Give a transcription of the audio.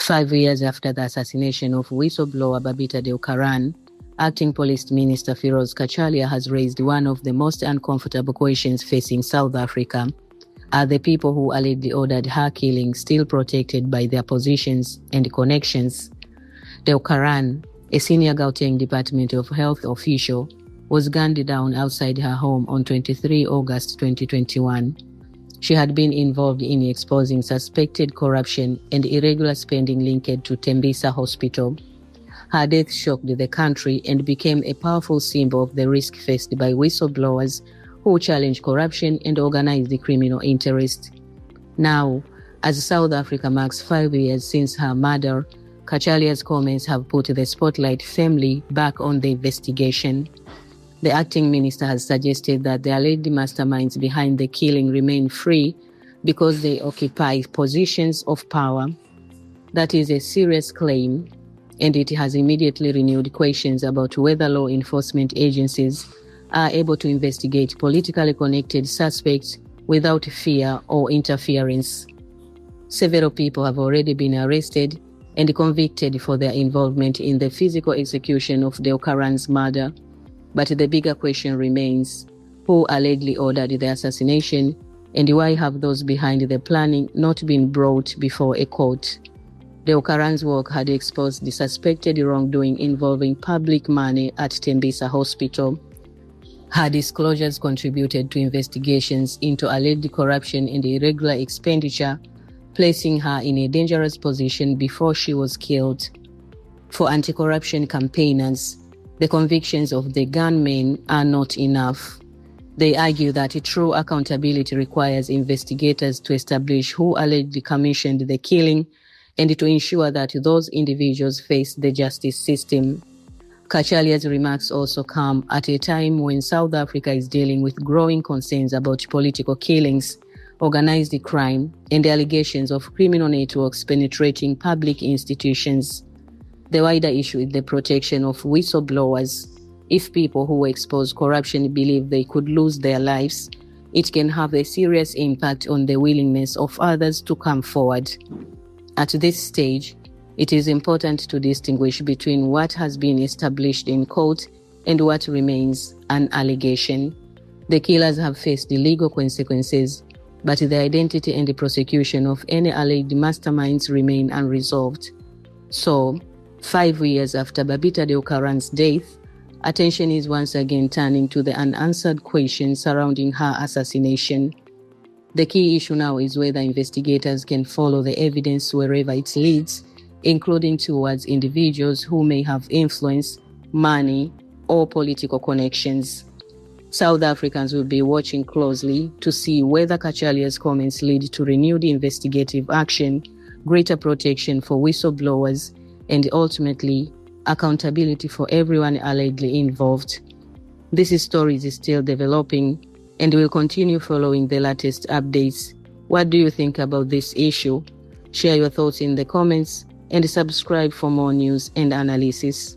5 years after the assassination of whistleblower Babita Deokoran, Acting Police Minister Firoz Cachalia has raised one of the most uncomfortable questions facing South Africa. Are the people who allegedly ordered her killing still protected by their positions and connections? Deokoran, a senior Gauteng Department of Health official, was gunned down outside her home on 23 August 2021. She had been involved in exposing suspected corruption and irregular spending linked to Tembisa Hospital. Her death shocked the country and became a powerful symbol of the risk faced by whistleblowers who challenge corruption and organized criminal interests. Now, as South Africa marks 5 years since her murder, Cachalia's comments have put the spotlight firmly back on the investigation. The acting minister has suggested that the alleged masterminds behind the killing remain free because they occupy positions of power. That is a serious claim, and it has immediately renewed questions about whether law enforcement agencies are able to investigate politically connected suspects without fear or interference. Several people have already been arrested and convicted for their involvement in the physical execution of Deokoran's murder. But the bigger question remains, who allegedly ordered the assassination, and why have those behind the planning not been brought before a court? Deokoran's work had exposed the suspected wrongdoing involving public money at Tembisa Hospital. Her disclosures contributed to investigations into alleged corruption and irregular expenditure, placing her in a dangerous position before she was killed. For anti-corruption campaigners, the convictions of the gunmen are not enough. They argue that true accountability requires investigators to establish who allegedly commissioned the killing and to ensure that those individuals face the justice system. Cachalia's remarks also come at a time when South Africa is dealing with growing concerns about political killings, organized crime, and allegations of criminal networks penetrating public institutions. The wider issue is the protection of whistleblowers. If people who expose corruption believe they could lose their lives, it can have a serious impact on the willingness of others to come forward. At this stage, it is important to distinguish between what has been established in court and what remains an allegation. The killers have faced legal consequences, but the identity and the prosecution of any alleged masterminds remain unresolved. So, 5 years after Babita Deokoran's death, attention is once again turning to the unanswered questions surrounding her assassination. The key issue now is whether investigators can follow the evidence wherever it leads, including towards individuals who may have influence, money, or political connections. South Africans will be watching closely to see whether Cachalia's comments lead to renewed investigative action, greater protection for whistleblowers, and ultimately, accountability for everyone allegedly involved. This story is still developing, and we'll continue following the latest updates. What do you think about this issue? Share your thoughts in the comments and subscribe for more news and analysis.